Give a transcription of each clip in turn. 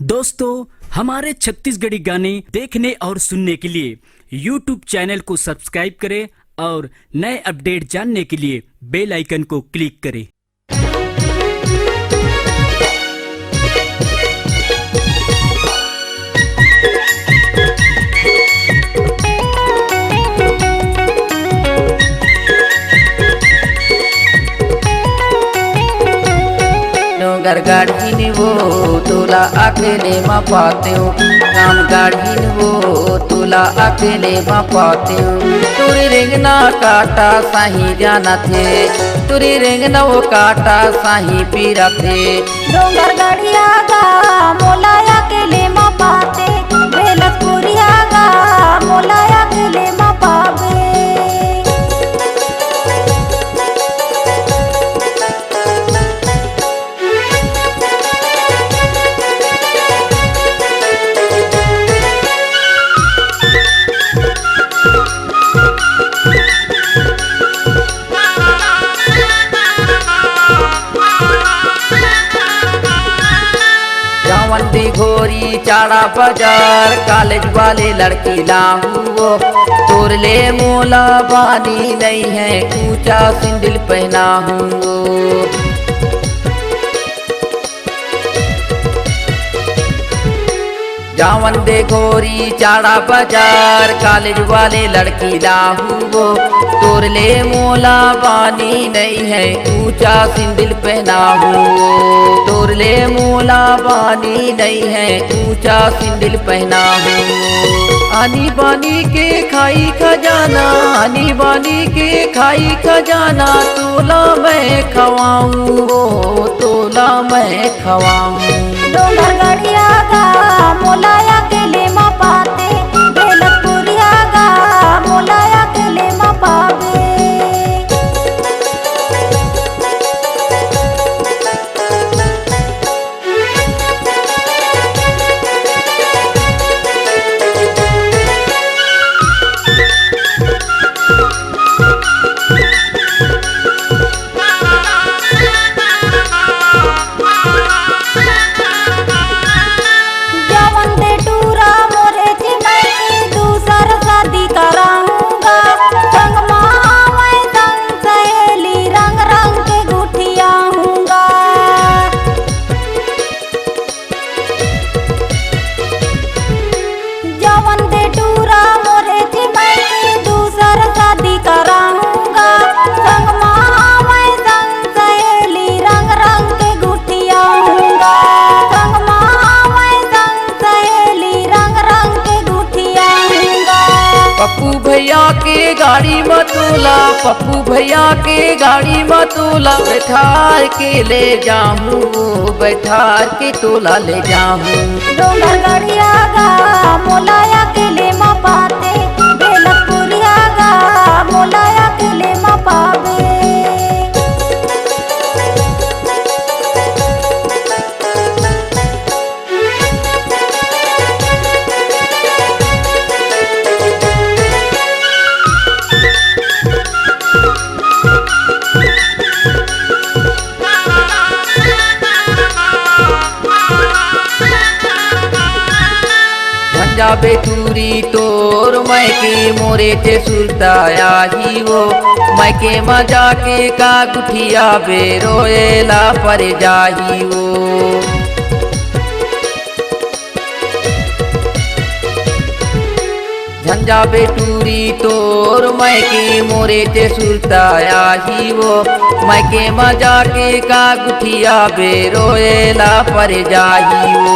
दोस्तों, हमारे छत्तीसगढ़ी गाने देखने और सुनने के लिए YouTube चैनल को सब्सक्राइब करें और नए अपडेट जानने के लिए बेल आइकन को क्लिक करें। डोंगर गाढ़ीन वो तुला अकेले मा पाते हो, राम गाढ़ीन वो तुला अकेले मा पाते हो। तुरी रेंगना काटा साही जाना थे, तुरी रेंगना वो काटा साही पीरा थे। डोंगर गढ़िया गा मोला अकेले मा पाते, बेलसपुरिया गा मोला अकेले मा पावे। जावंती घोरी चाड़ा बाजार कॉलेज वाले लड़की लाऊंगो, तोरले मोला बानी नहीं है ऊंचा सिंदल पहना हूँ। जावन दे घोरी चाड़ा बाजार कॉलेज वाले लड़की लाऊंगो, तोरले मोला बानी नहीं है ऊंचा सिंदल पहना हूँ। तोरले मोला बानी नहीं है ऊंचा सिंदल पहना हूँ। आनी बानी के खाई खजाना, आनी बानी के खाई खजाना, तोला मैं खवाऊँ तोला मैं खवाऊँ। डोंगर गढ़िया गा मोला अकेले मा पाते, बेलसपुरिया गा मोला अकेले मा पावे। पप्पू भैया के गाड़ी मतोला, पप्पू भैया के गाड़ी मतोला, बैठार के ले जाऊँ बैठार के तोला ले जाऊँ। डोंगर गढ़िया गा मोला अकेले मा पाते, बेलसपुरिया गा मोला अकेले मा पावे। झंझा बेटूरी तोर मैके मोरे ते सुरताया ही वो, मैके मजा के का गुठिया बेरोएला पर जाही वो। झंझा बेटूरी तोर मैके मोरे ते सुरताया ही वो, मैके मजा के का गुठिया बेरोएला पर जाही वो।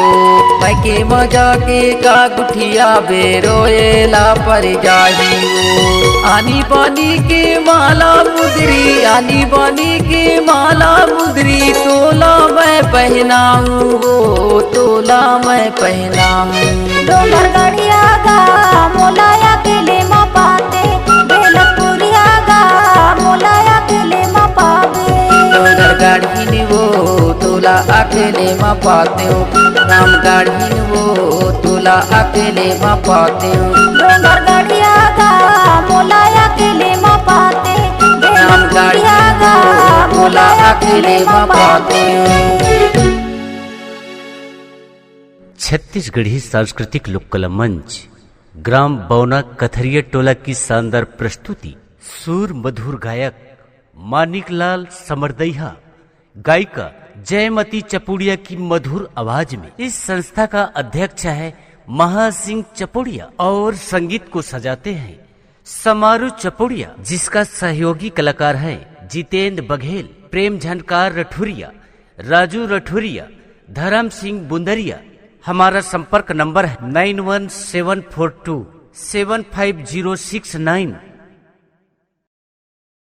मैके मजा के का गुठिया बेरोएला पर जाही वो। आनी बानी के माला मुदरी, आनी बानी के माला मुदरी, तोला मैं पहनाऊँ तोला मैं पहनाऊँ। डोंगर गढ़िया गा मोला अकेले मा पाते, बेलसपुरिया गा मोला अकेले मा पावे। डोंगर गाढ़ीन वो तुला अकेले मा पाते हो, राम गाढ़ीन वो तुला अकेले मा पाते हो। डोंगर गढ़िया गा मोला अकेले मा पाते, राम बेलसपुरिया गा मोला अकेले मा पाते हो। छत्तीसगढ़ी सांस्कृतिक लोककला मंच ग्राम बौना कथरिया टोला की शानदार प्रस्तुति। सूर मधुर गायक मानिकलाल समरदैया, गायिका जयमती चपुड़िया की मधुर आवाज में। इस संस्था का अध्यक्ष है महासिंह चपुड़िया और संगीत को सजाते हैं समारू चपुड़िया, जिसका सहयोगी कलाकार है जितेंद्र बघेल, प्रेम झनकार रठुरिया, राजू रठुरिया, धर्म सिंह बुंदरिया। हमारा संपर्क नंबर है 9174275069।